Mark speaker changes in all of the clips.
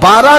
Speaker 1: 12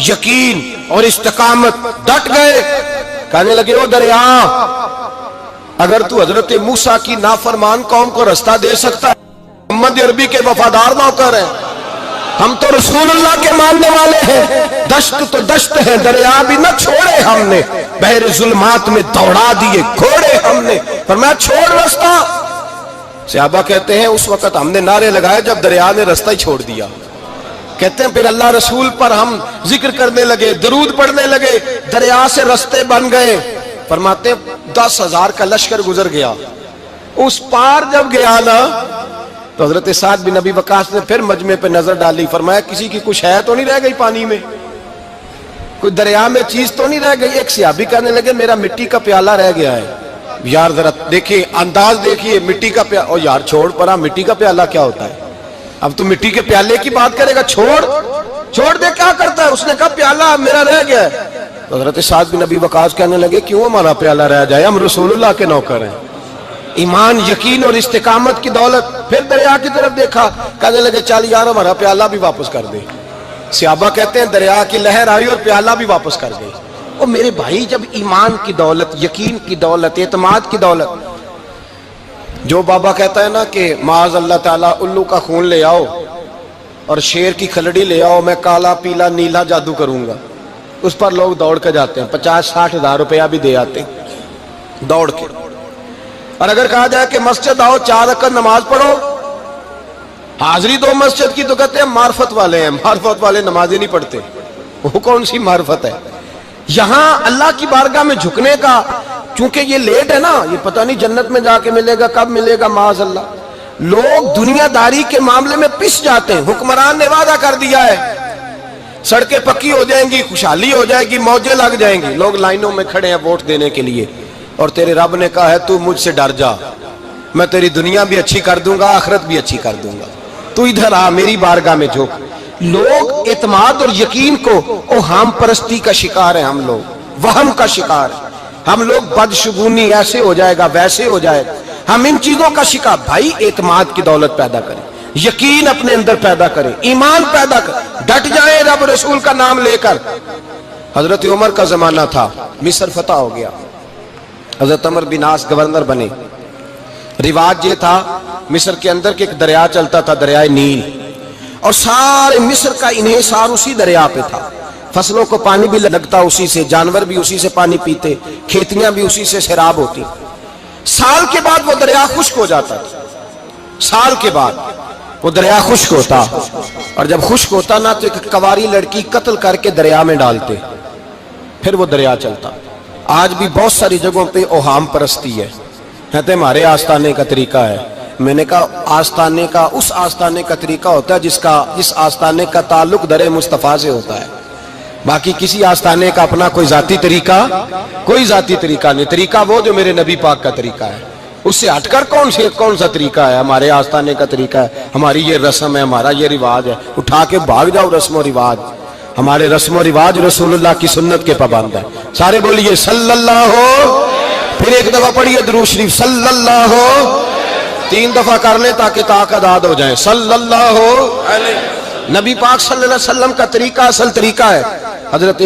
Speaker 1: یقین اور استقامت، ڈٹ گئے. کہنے لگے او دریا، اگر تو حضرت موسیٰ کی نافرمان قوم کو رستہ دے سکتا ہے، محمد عربی کے وفادار نوکر ہیں، ہم تو رسول اللہ کے ماننے والے ہیں، دشت تو دشت ہے، دریا بھی نہ چھوڑے ہم نے، بحر ظلمات میں دوڑا دیے گھوڑے ہم نے. فرمایا چھوڑ رستہ. صحابہ کہتے ہیں اس وقت ہم نے نعرے لگائے جب دریا نے رستہ ہی چھوڑ دیا. کہتے ہیں پھر اللہ رسول پر ہم ذکر کرنے لگے، درود پڑھنے لگے، دریا سے رستے بن گئے. فرماتے ہیں 10,000 کا لشکر گزر گیا. اس پار جب گیا نا تو حضرت سعد بن ابی وقاص نے پھر مجمع پہ نظر ڈالی. فرمایا کسی کی کچھ ہے تو نہیں رہ گئی پانی میں، کوئی دریا میں چیز تو نہیں رہ گئی. ایک صحابی کہنے لگے میرا مٹی کا پیالہ رہ گیا ہے. یار ذرا دیکھیے انداز دیکھیے، مٹی کا پیالہ. او یار چھوڑ پرا، مٹی کا پیالہ کیا ہوتا ہے؟ اب تو مٹی کے پیالے کی بات کرے گا. چھوڑ دے، کیا کرتا ہے؟ اس نے کہا پیالہ میرا رہ گیا ہے. تو حضرت سعد بن ابی وقاص کہنے لگے کیوں ہمارا پیالہ رہ جائے، ہم رسول اللہ کے نوکر ہیں. ایمان، یقین اور استقامت کی دولت. پھر دریا کی طرف دیکھا، کہنے لگے چل یار ہمارا پیالہ بھی واپس کر دے. صحابہ کہتے ہیں دریا کی لہر آئی اور پیالہ بھی واپس کر گئی. اور میرے بھائی جب ایمان کی دولت، یقین کی دولت، اعتماد کی دولت، جو بابا کہتا ہے نا کہ معاذ اللہ تعالیٰ الو کا خون لے آؤ اور شیر کی کھلڑی لے آؤ، میں کالا پیلا نیلا جادو کروں گا، اس پر لوگ دوڑ کے جاتے ہیں، 50-60 ہزار روپیہ بھی دے آتے ہیں دوڑ کے. اور اگر کہا جائے کہ مسجد آؤ 4 رکعت نماز پڑھو، حاضری دو مسجد کی، تو کہتے ہیں معرفت والے ہیں. معرفت والے نمازیں نہیں پڑھتے، وہ کون سی معرفت ہے؟ یہاں اللہ کی بارگاہ میں جھکنے کا، چونکہ یہ لیٹ ہے نا، یہ پتہ نہیں جنت میں جا کے ملے گا، کب ملے گا، معاذ اللہ. لوگ دنیا داری کے معاملے میں پس جاتے ہیں. حکمران نے وعدہ کر دیا ہے سڑکیں پکی ہو جائیں گی، خوشحالی ہو جائے گی، موجیں لگ جائیں گی، لوگ لائنوں میں کھڑے ہیں ووٹ دینے کے لیے، اور تیرے رب نے کہا ہے تو مجھ سے ڈر جا، میں تیری دنیا بھی اچھی کر دوں گا، آخرت بھی اچھی کر دوں گا، تو ادھر آ میری بارگاہ میں جھک. لوگ اعتماد اور یقین کو اوہام پرستی کا شکار ہیں، ہم لوگ وہم کا شکار ہیں، ہم لوگ بدشگونی ایسے ہو جائے گا ویسے ہو جائے گا، ہم ان چیزوں کا شکار. بھائی اعتماد کی دولت پیدا کریں، یقین اپنے اندر پیدا کریں، ایمان پیدا کریں، ڈٹ جائیں رب رسول کا نام لے کر. حضرت عمر کا زمانہ تھا، مصر فتح ہو گیا، حضرت عمر بن عاص گورنر بنے. رواج یہ تھا مصر کے اندر کہ ایک دریا چلتا تھا، دریائے نیل، اور سارے مصر کا انحصار اسی دریا پہ تھا. فصلوں کو پانی بھی لگتا اسی سے، جانور بھی اسی سے پانی پیتے، کھیتیاں بھی اسی سے سیراب ہوتی. سال کے بعد وہ دریا خشک ہو جاتا تھا، سال کے بعد وہ دریا خشک ہوتا، اور جب خشک ہوتا نا تو ایک کواری لڑکی قتل کر کے دریا میں ڈالتے، پھر وہ دریا چلتا. آج بھی بہت ساری جگہوں پہ اوہام پرستی ہے، کہتے ہمارے آستانے کا طریقہ ہے. میں نے کہا آستانے کا اس آستانے کا طریقہ ہوتا ہے جس آستانے کا تعلق در مصطفیٰ سے ہوتا ہے. باقی کسی آستانے کا اپنا کوئی ذاتی طریقہ نہیں. طریقہ وہ جو میرے نبی پاک کا طریقہ ہے، اس سے ہٹ کر کون سا طریقہ ہے؟ ہمارے آستانے کا طریقہ ہے، ہماری یہ رسم ہے، ہمارا یہ رواج ہے. اٹھا کے بھاگ جاؤ رسم و رواج. ہمارے رسم و رواج رسول اللہ کی سنت کے پابند ہے. سارے بولیے صلی اللہ ہو. پھر ایک دفعہ پڑھیے درود شریف صلی اللہ ہو. 3 دفعہ کر لیں تاکہ طاقت آد ہو جائیں. صلی اللہ ہو. نبی پاک صلی اللہ علیہ وسلم کا طریقہ اصل طریقہ ہے. حضرت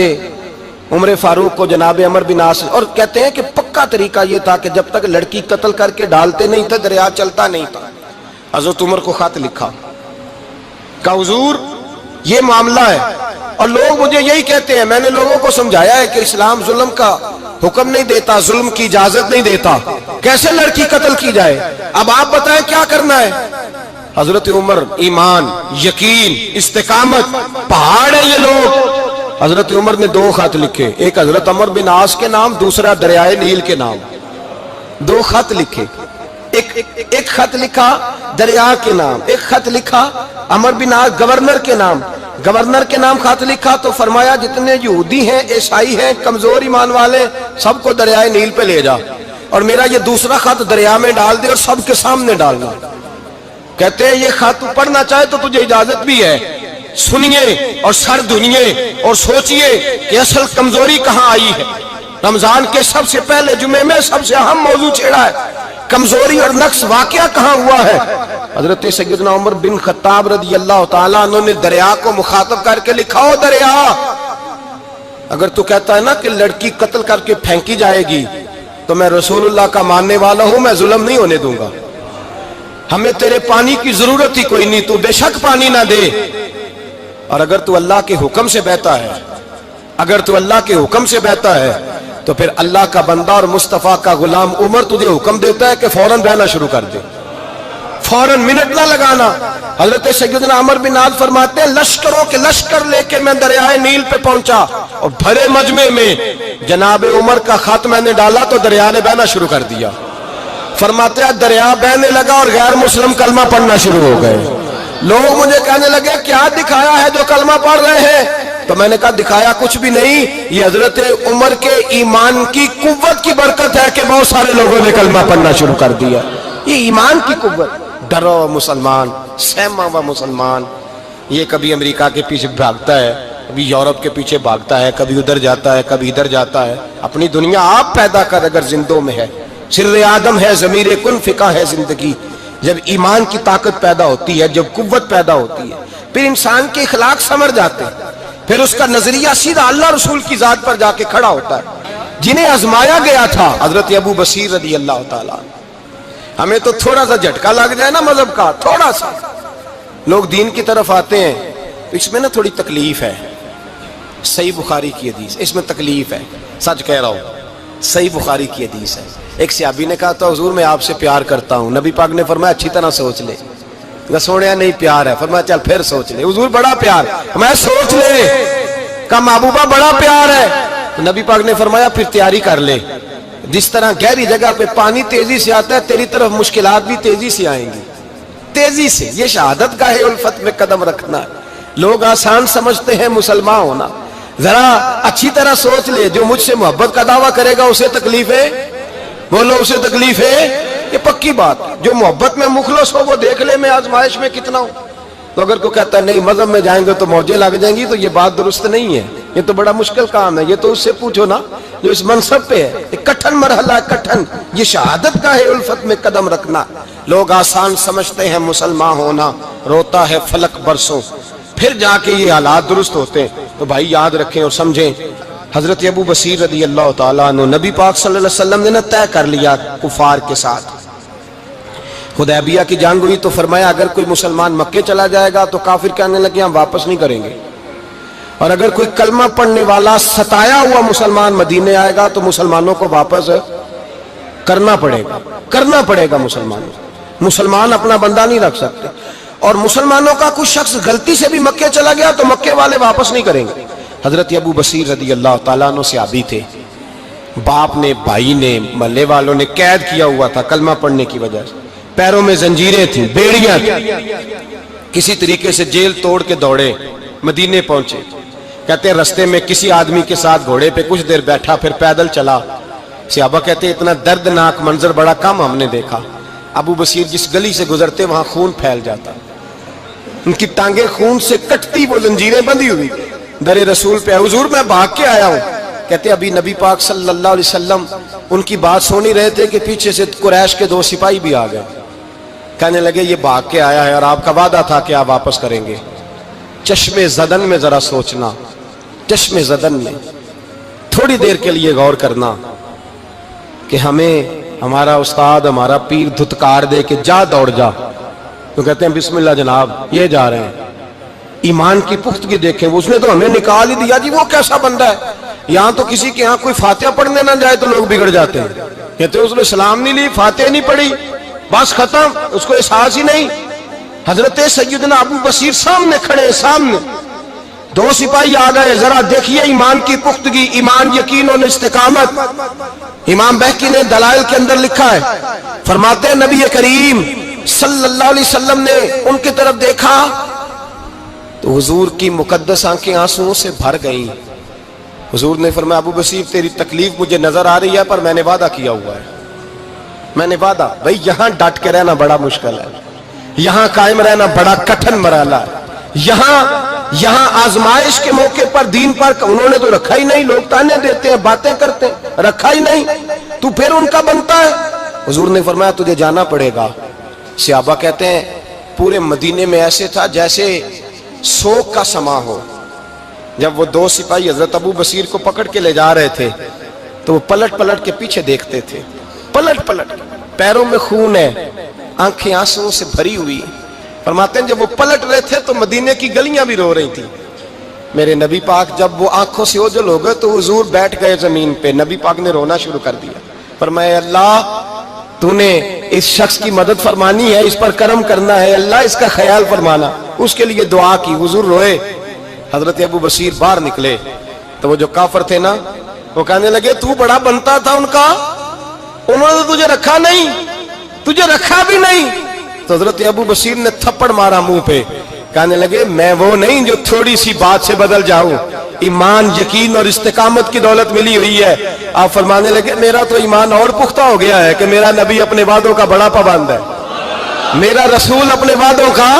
Speaker 1: عمر فاروق کو جناب عمر بن عاص، اور کہتے ہیں کہ پکا طریقہ یہ تھا کہ جب تک لڑکی قتل کر کے ڈالتے نہیں تھے دریا چلتا نہیں تھا. حضرت عمر کو خط لکھا کہ حضور یہ معاملہ ہے، اور لوگ مجھے یہی کہتے ہیں. میں نے لوگوں کو سمجھایا ہے کہ اسلام ظلم کا حکم نہیں دیتا، ظلم کی اجازت نہیں دیتا، کیسے لڑکی قتل کی جائے. اب آپ بتائیں کیا کرنا ہے. حضرت عمر ایمان، یقین، استقامت، پہاڑ ہے یہ لوگ. حضرت عمر نے 2 خط لکھے، ایک حضرت عمر بن عاص کے نام، دوسرا دریائے نیل کے نام. 2 خط لکھے، ایک خط لکھا دریا کے نام، ایک خط لکھا عمر بن عاص گورنر کے نام. گورنر کے نام خط لکھا تو فرمایا جتنے یہودی ہیں، عیسائی ہیں، کمزور ایمان والے، سب کو دریائے نیل پہ لے جا، اور میرا یہ دوسرا خط دریا میں ڈال دے اور سب کے سامنے ڈالنا. کہتے ہیں یہ خط پڑھنا چاہے تو تجھے اجازت بھی ہے، سنیے اور سر دھنیے اور سوچئے کہ اصل کمزوری کہاں آئی ہے. رمضان کے سب سے پہلے جمعے میں سب سے اہم موضوع چھیڑا ہے، کمزوری اور نقص واقعہ کہاں ہوا ہے. حضرت سیدنا عمر بن خطاب رضی اللہ تعالیٰ عنہ نے دریا کو مخاطب کر کے لکھا، ہو دریا اگر تو کہتا ہے نا کہ لڑکی قتل کر کے پھینکی جائے گی تو میں رسول اللہ کا ماننے والا ہوں، میں ظلم نہیں ہونے دوں گا، ہمیں تیرے پانی کی ضرورت ہی کوئی نہیں، تو بے شک پانی نہ دے۔ اور اگر تو اللہ کے حکم سے بہتا ہے، اگر تو اللہ کے حکم سے بہتا ہے تو پھر اللہ کا بندہ اور مصطفیٰ کا غلام عمر تجھے حکم دیتا ہے کہ فوراً بہنا شروع کر دے، فوراً منٹ نہ لگانا۔ حضرت سیدنا عمر بن عاص فرماتے ہیں لشکروں کے لشکر لے کے میں دریائے نیل پہ پہنچا اور بھرے مجمع میں جناب عمر کا خط میں نے ڈالا تو دریا نے بہنا شروع کر دیا۔ فرماتے ہیں دریا بہنے لگا اور غیر مسلم کلمہ پڑھنا شروع ہو گئے۔ لوگ مجھے کہنے لگے کیا دکھایا ہے جو کلمہ پڑھ رہے ہیں؟ تو میں نے کہا دکھایا کچھ بھی نہیں، یہ حضرت عمر کے ایمان کی قوت کی برکت ہے کہ بہت سارے لوگوں نے کلمہ پڑھنا شروع کر دیا۔ یہ ایمان کی قوت۔ ڈرا ہوا مسلمان، سہما ہوا مسلمان، یہ کبھی امریکہ کے پیچھے بھاگتا ہے، کبھی یورپ کے پیچھے بھاگتا ہے، کبھی ادھر جاتا ہے، کبھی ادھر جاتا ہے۔ اپنی دنیا آپ پیدا کر اگر زندوں میں ہے، سر آدم ہے، ضمیر کن فقہ ہے زندگی۔ جب ایمان کی طاقت پیدا ہوتی ہے، جب قوت پیدا ہوتی ہے، پھر انسان کے اخلاق سمر جاتے ہیں، پھر اس کا نظریہ سیدھا اللہ رسول کی ذات پر جا کے کھڑا ہوتا ہے۔ جنہیں آزمایا گیا تھا حضرت ابو بصیر رضی اللہ تعالیٰ، ہمیں تو تھوڑا سا جھٹکا لگ جائے نا مذہب کا، تھوڑا سا لوگ دین کی طرف آتے ہیں تو اس میں نا تھوڑی تکلیف ہے۔ صحیح بخاری کی حدیث، اس میں تکلیف ہے، سچ کہہ رہا ہوں، صحیح بخاری کی حدیث ہے۔ ایک صحابی نے کہا تھا حضور میں آپ سے پیار کرتا ہوں، نبی پاک نے فرمایا اچھی طرح سوچ لے۔ سونے نہیں پیار ہے، فرمایا چل پھر سوچ لے۔ حضور بڑا پیار، میں سوچ لے۔ کہا محبوبہ بڑا پیار ہے، نبی پاک نے فرمایا پھر تیاری کر لے، جس طرح گہری جگہ پہ پانی تیزی سے آتا ہے تیری طرف مشکلات بھی تیزی سے آئیں گی، تیزی سے۔ یہ شہادت گاہ الفت میں قدم رکھنا ہے۔ لوگ آسان سمجھتے ہیں مسلمان ہونا، ذرا اچھی طرح سوچ لے، جو مجھ سے محبت کا دعویٰ کرے گا اسے تکلیف ہے، بولو اسے تکلیف ہے، یہ پکی بات۔ جو محبت میں مخلص ہو وہ دیکھ لے میں آزمائش میں کتنا ہوں۔ تو اگر کوئی کہتا ہے نہیں مذہب میں جائیں گے تو موجیں لگ جائیں گی، تو یہ بات درست نہیں ہے، یہ تو بڑا مشکل کام ہے۔ یہ تو اس سے پوچھو نا جو اس منصب پہ ہے، ایک کٹھن مرحلہ ہے، کٹھن۔ یہ شہادت کا ہے الفت میں قدم رکھنا۔ لوگ آسان سمجھتے ہیں مسلمان ہونا، روتا ہے فلک برسوں، پھر جا کے یہ حالات درست ہوتے ہیں۔ تو بھائی یاد رکھیں اور سمجھیں، حضرت ابو بصیر رضی اللہ تعالیٰ عنہ، نبی پاک صلی اللہ علیہ وسلم نے طے کر لیا کفار کے ساتھ، حدیبیہ کی جنگ ہوئی تو فرمایا اگر کوئی مسلمان مکے چلا جائے گا تو کافر کہنے لگے ہم واپس نہیں کریں گے، اور اگر کوئی کلمہ پڑھنے والا ستایا ہوا مسلمان مدینے آئے گا تو مسلمانوں کو واپس کرنا پڑے گا مسلمان اپنا بندہ نہیں رکھ سکتے۔ اور مسلمانوں کا کوئی شخص غلطی سے بھی مکے چلا گیا تو مکے والے واپس نہیں کریں گے۔ حضرت ابو بصیر رضی اللہ تعالیٰ عنہ صحابی تھے، باپ نے، بھائی نے، محلے والوں نے قید کیا ہوا تھا کلمہ پڑھنے کی وجہ سے، پیروں میں زنجیریں تھیں، بیڑیاں تھیں، کسی طریقے سے جیل توڑ کے دوڑے مدینے پہنچے۔ کہتے ہیں رستے میں کسی آدمی کے ساتھ گھوڑے پہ کچھ دیر بیٹھا پھر پیدل چلا۔ صحابہ کہتے ہیں اتنا دردناک منظر بڑا کم ہم نے دیکھا۔ ابو بصیر جس گلی سے گزرتے وہاں خون پھیل جاتا، ان کی ٹانگیں خون سے کٹتی، وہ زنجیریں بندھی ہوئی، در رسول پہ حضور میں بھاگ کے آیا ہوں۔ کہتے ابھی نبی پاک صلی اللہ علیہ وسلم ان کی بات سن ہی رہے تھے کہ پیچھے سے قریش کے 2 سپاہی بھی آ گئے، کہنے لگے یہ بھاگ کے آیا ہے اور آپ کا وعدہ تھا کہ آپ واپس کریں گے۔ چشم زدن میں ذرا سوچنا، چشم زدن میں تھوڑی دیر کے لیے غور کرنا کہ ہمیں ہمارا استاد، ہمارا پیر دھتکار دے کہ جا دوڑ جا، تو کہتے ہیں بسم اللہ جناب یہ جا رہے ہیں۔ ایمان کی پختگی دیکھیں، اس نے تو ہمیں نکال ہی دیا جی، وہ کیسا بندہ ہے۔ یہاں تو کسی کے یہاں کوئی فاتحہ پڑھنے نہ جائے تو لوگ بگڑ جاتے ہیں، کہتے ہیں اس نے سلام نہیں لی، فاتحہ نہیں پڑھی، بس ختم، اس کو احساس ہی نہیں۔ حضرت سیدنا ابو بصیر سامنے کھڑے، سامنے 2 سپاہی آ گئے، ذرا دیکھیے ایمان کی پختگی، ایمان، یقین اور استقامت۔ امام بہقی نے دلائل کے اندر لکھا ہے، فرماتے ہیں نبی کریم صلی اللہ علیہ وسلم نے ان کی طرف دیکھا تو حضور کی مقدس آنکھیں آنسوؤں سے بھر گئیں۔ حضور نے فرمایا ابو بصیر تیری تکلیف مجھے نظر آ رہی ہے پر میں نے وعدہ کیا ہوا ہے، میں نے وعدہ۔ بھائی یہاں ڈٹ کے رہنا بڑا مشکل ہے، یہاں قائم رہنا بڑا کٹھن مرحلہ ہے۔ یہاں آزمائش کے موقع پر دین پر انہوں نے تو رکھا ہی نہیں، لوگ تانے دیتے ہیں، باتیں کرتے ہیں، رکھا ہی نہیں، تو پھر ان کا بنتا ہے۔ حضور نے فرمایا تجھے جانا پڑے گا۔ صحابہ کہتے ہیں پورے مدینے میں ایسے تھا جیسے سوگ کا سما ہو، جب وہ دو سپاہی حضرت ابو بصیر کو پکڑ کے لے جا رہے تھے تو وہ پلٹ پلٹ کے پیچھے دیکھتے تھے، پلٹ پلٹ، پیروں میں خون ہے، آنکھیں آنسوں سے بھری ہوئی۔ فرماتے ہیں جب وہ پلٹ رہے تھے تو مدینے کی گلیاں بھی رو رہی تھیں۔ میرے نبی پاک جب وہ آنکھوں سے اوجھل ہو گئے تو حضور بیٹھ گئے زمین پہ، نبی پاک نے رونا شروع کر دیا۔ فرمایا اللہ تو نے اس شخص کی مدد فرمانی ہے، اس پر کرم کرنا ہے، اللہ اس کا خیال فرمانا، اس کے لیے دعا کی، حضور روئے۔ حضرت ابو بصیر باہر نکلے تو وہ جو کافر تھے نا وہ کہنے لگے تو بڑا بنتا تھا ان کا، انہوں نے تجھے رکھا نہیں، تجھے رکھا بھی نہیں۔ تو حضرت ابو بصیر نے تھپڑ مارا منہ پہ، کہنے لگے میں وہ نہیں جو تھوڑی سی بات سے بدل جاؤں، ایمان یقین اور استقامت کی دولت ملی ہوئی ہے۔ آپ فرمانے لگے میرا تو ایمان اور پختہ ہو گیا ہے کہ میرا نبی اپنے وعدوں کا بڑا پابند ہے، میرا رسول اپنے وعدوں کا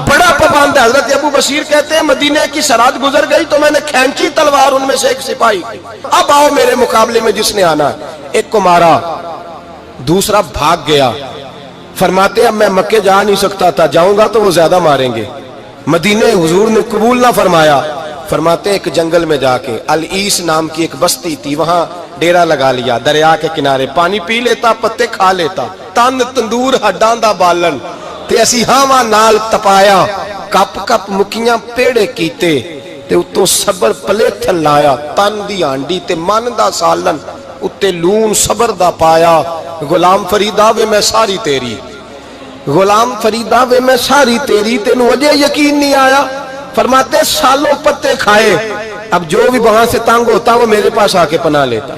Speaker 1: بڑا پابند ہے۔ حضرت ابو بصیر کہتے ہیں مدینے کی سرحد گزر گئی تو میں نے کھینچی تلوار ان میں سے ایک سپاہی، اب آؤ میرے مقابلے میں جس نے آنا ہے۔ ایک کو مارا، دوسرا بھاگ گیا۔ فرماتے ہیں اب میں مکے جا نہیں سکتا تھا، جاؤں گا تو وہ زیادہ ماریں گے، مدینے حضور نے قبول نہ فرمایا۔ فرماتے ہیں ایک جنگل میں جا کے العیس نام کی ایک بستی تھی، وہاں ڈیرا لگا لیا، دریا کے کنارے، پانی پی لیتا، پتے کھا لیتا، تن تندور ہڈاں دا بالن تے اسی ہاواں نال تپایا، کپ کپ مکیاں پیڑے کیتے تے اتوں صبر پلیتھن لایا، تن دی ہانڈی تے من دا سالن اتے لون صبر دا پایا۔ غلام فریدا وے میں ساری تیری، غلام فریدا وے میں ساری تیری، تینوں اجے یقین نہیں آیا؟ فرماتے سالوں پتے کھائے، اب جو بھی وہاں سے تنگ ہوتا وہ میرے پاس آ کے پناہ لیتا،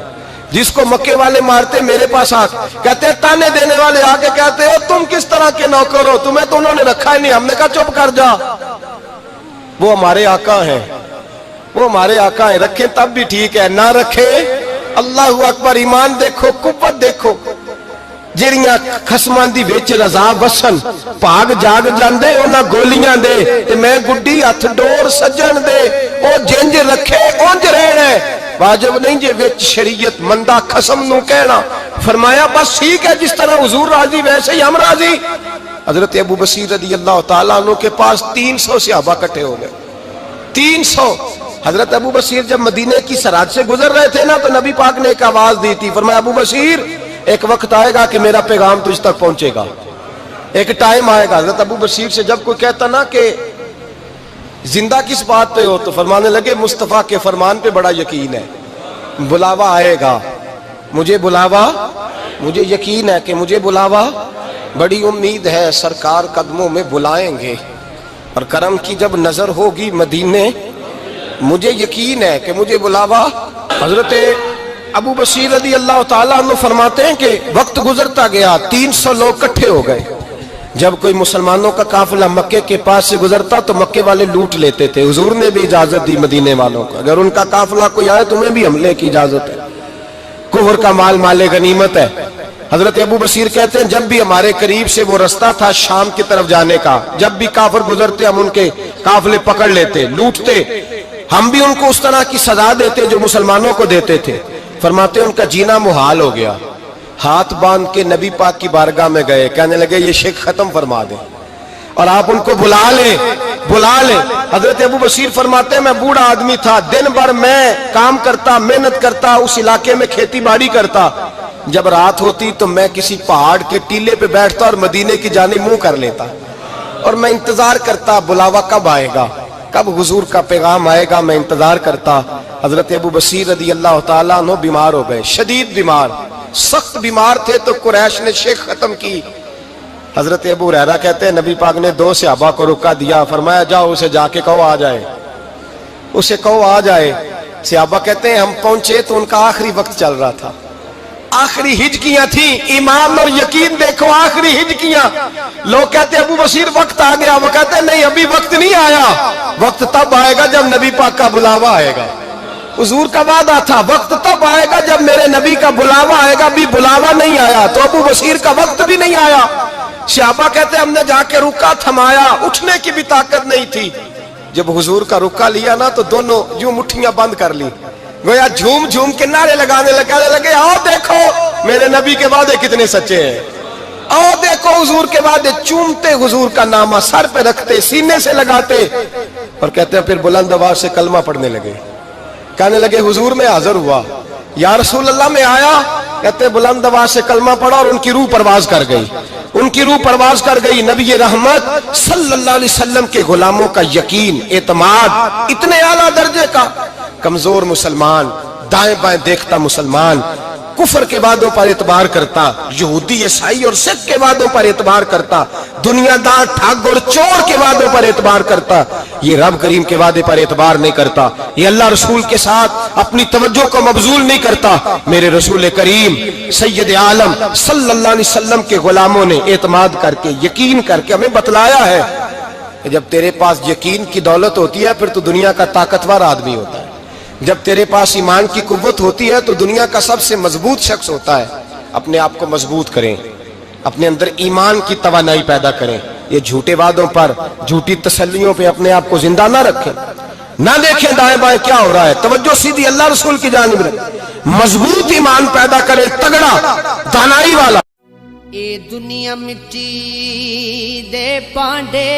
Speaker 1: جس کو مکے والے مارتے میرے پاس آ کے کہتے تانے دینے والے آ کے کہتے ہو تم کس طرح کے نوکر ہو، تمہیں تو انہوں نے رکھا ہی نہیں۔ ہم نے کہا چپ کر جا، وہ ہمارے آقا ہیں، وہ ہمارے آقا ہیں، رکھیں تب بھی ٹھیک ہے، نہ رکھے اللہ اکبر۔ ایمان دیکھو، قوت دیکھو، جڑیاں خصمان دی وچ رضا وسن پاگ جاگ جاندے انہاں گولیاں دے تے میں گڈی ہتھ ڈور سجن دے، او جنج رکھے اونج رہنا ہے، واجب نہیں جے وچ شریعت مندہ قسم نو کہنا۔ فرمایا بس ٹھیک ہے، جس طرح حضور راضی ویسے ہی ہم راضی۔ حضرت ابو بصیر رضی اللہ تعالیٰ عنہ کے پاس 300 صحابہ کٹھے ہو گئے، 300۔ حضرت ابو بصیر جب مدینے کی سرحد سے گزر رہے تھے نا تو نبی پاک نے ایک آواز دی تھی، فرمایا ابو بصیر ایک وقت آئے گا کہ میرا پیغام تجھ تک پہنچے گا، ایک ٹائم آئے گا۔ حضرت ابو بصیر سے جب کوئی کہتا نا کہ زندہ کس بات پہ ہو تو فرمانے لگے مصطفیٰ کے فرمان پہ بڑا یقین ہے، بلاوا آئے گا، مجھے بلاوا، مجھے یقین ہے کہ مجھے بلاوا، بڑی امید ہے سرکار قدموں میں بلائیں گے، اور کرم کی جب نظر ہوگی مدینے، مجھے یقین ہے کہ مجھے بلاوا۔ حضرت ابو بصیر رضی اللہ تعالیٰ عنہ فرماتے ہیں کہ وقت گزرتا گیا، 300 لوگ کٹھے ہو گئے۔ جب کوئی مسلمانوں کا قافلہ مکے کے پاس سے گزرتا تو مکے والے لوٹ لیتے تھے، حضور نے بھی اجازت دی مدینے والوں کو، اگر ان کا قافلہ کوئی آئے تمہیں بھی حملے کی اجازت ہے، کفر کا مال مال غنیمت ہے۔ حضرت ابو بصیر کہتے ہیں جب بھی ہمارے قریب سے وہ رستہ تھا شام کی طرف جانے کا، جب بھی کافر گزرتے ہم ان کے قافلے پکڑ لیتے، لوٹتے، ہم بھی ان کو اس طرح کی سزا دیتے جو مسلمانوں کو دیتے تھے۔ فرماتے ہیں ان کا جینا محال ہو گیا، ہاتھ باندھ کے نبی پاک کی بارگاہ میں گئے، کہنے لگے یہ شرک ختم فرما دیں اور آپ ان کو بلا لیں، بلا لیں۔ حضرت ابو بصیر فرماتے ہیں میں بوڑھا آدمی تھا، دن بھر میں کام کرتا، محنت کرتا، اس علاقے میں کھیتی باڑی کرتا، جب رات ہوتی تو میں کسی پہاڑ کے ٹیلے پہ بیٹھتا اور مدینے کی جانب منہ کر لیتا اور میں انتظار کرتا بلاوا کب آئے گا، کب حضور کا پیغام آئے گا، میں انتظار کرتا۔ حضرت ابو بصیر رضی اللہ تعالیٰ عنہ بیمار ہو گئے، شدید بیمار، سخت بیمار تھے تو قریش نے شیخ ختم کی۔ حضرت ابو ہریرہ کہتے ہیں نبی پاک نے 2 صحابہ کو رکا دیا، فرمایا جاؤ اسے جا کے کہو آ جائے، اسے کہو آ جائے۔ صحابہ کہتے ہیں ہم پہنچے تو ان کا آخری وقت چل رہا تھا، آخری ہجکیاں تھیں، ایمان اور یقین دیکھو، آخری ہجکیاں۔ لوگ کہتے ہیں ابو بصیر وقت آ گیا، وہ کہتے ہیں نہیں ابھی وقت نہیں آیا، وقت تب آئے گا جب نبی پاک کا بلاوا آئے گا، حضور کا وعدہ تھا وقت تب آئے گا جب میرے نبی کا بلاوا آئے گا، ابھی بلاوا نہیں آیا تو ابو بصیر کا وقت بھی نہیں آیا۔ صحابہ کہتے ہیں ہم نے جا کے رکا، تھمایا، اٹھنے کی بھی طاقت نہیں تھی۔ جب حضور کا رکا لیا نا تو دونوں یوں مٹھیاں بند کر لی، گویا جھوم جھوم کے نعرے لگانے لگے آؤ دیکھو میرے نبی کے وعدے کتنے سچے ہیں، آؤ دیکھو حضور کے وعدے، چومتے حضور کا نامہ، سر پہ رکھتے، سینے سے لگاتے۔ اور کہتے ہیں پھر بلند آواز سے کلمہ پڑھنے لگے. کہنے لگے حضور میں حاضر ہوا, یا رسول اللہ میں آیا. کہتے ہیں بلند آواز سے کلمہ پڑھا اور ان کی روح پرواز کر گئی, ان کی روح پرواز کر گئی. نبی رحمت صلی اللہ علیہ وسلم کے غلاموں کا یقین, اعتماد اتنے اعلیٰ درجے کا. کمزور مسلمان, دائیں بائیں دیکھتا مسلمان, کفر کے وعدوں پر اعتبار کرتا, یہودی عیسائی اور سکھ کے وعدوں پر اعتبار کرتا, دنیا دار ٹھگ اور چور کے وعدوں پر اعتبار کرتا, یہ رب کریم کے وعدے پر اعتبار نہیں کرتا. یہ اللہ رسول کے ساتھ اپنی توجہ کو مبذول نہیں کرتا. میرے رسول کریم سید عالم صلی اللہ علیہ وسلم کے غلاموں نے اعتماد کر کے, یقین کر کے ہمیں بتلایا ہے کہ جب تیرے پاس یقین کی دولت ہوتی ہے پھر تو دنیا کا طاقتور آدمی ہوتا ہے. جب تیرے پاس ایمان کی قوت ہوتی ہے تو دنیا کا سب سے مضبوط شخص ہوتا ہے. اپنے آپ کو مضبوط کریں, اپنے اندر ایمان کی توانائی پیدا کریں. یہ جھوٹے وعدوں پر, جھوٹی تسلیوں پہ اپنے آپ کو زندہ نہ رکھیں, نہ دیکھیں دائیں بائیں کیا ہو رہا ہے. توجہ سیدھی اللہ رسول کی جانب رکھیں, مضبوط ایمان پیدا کریں, تگڑا دانائی والا.
Speaker 2: اے دنیا مٹی دے پانڈے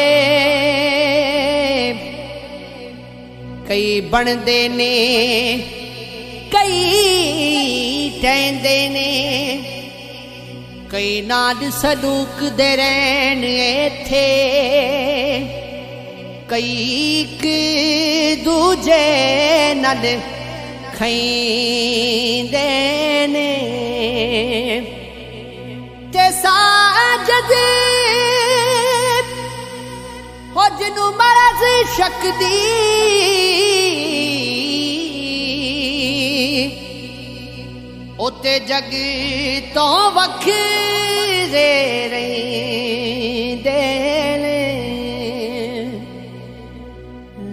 Speaker 2: کئی بندے نے, کئی ٹہندے نے, کئی نال سلوک دے رہن ایتھے, کئی ایک دوجے نال کھیندے نے. تے ساجد ہو جنوں مرض شک دی, اوتے جگ تو وکھرے رہندے نے.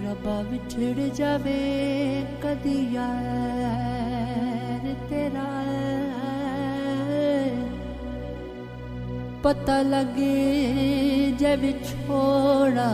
Speaker 2: ربا وچھڑ جاوے کدی یار تیرا, پتہ لگے جب چھوڑا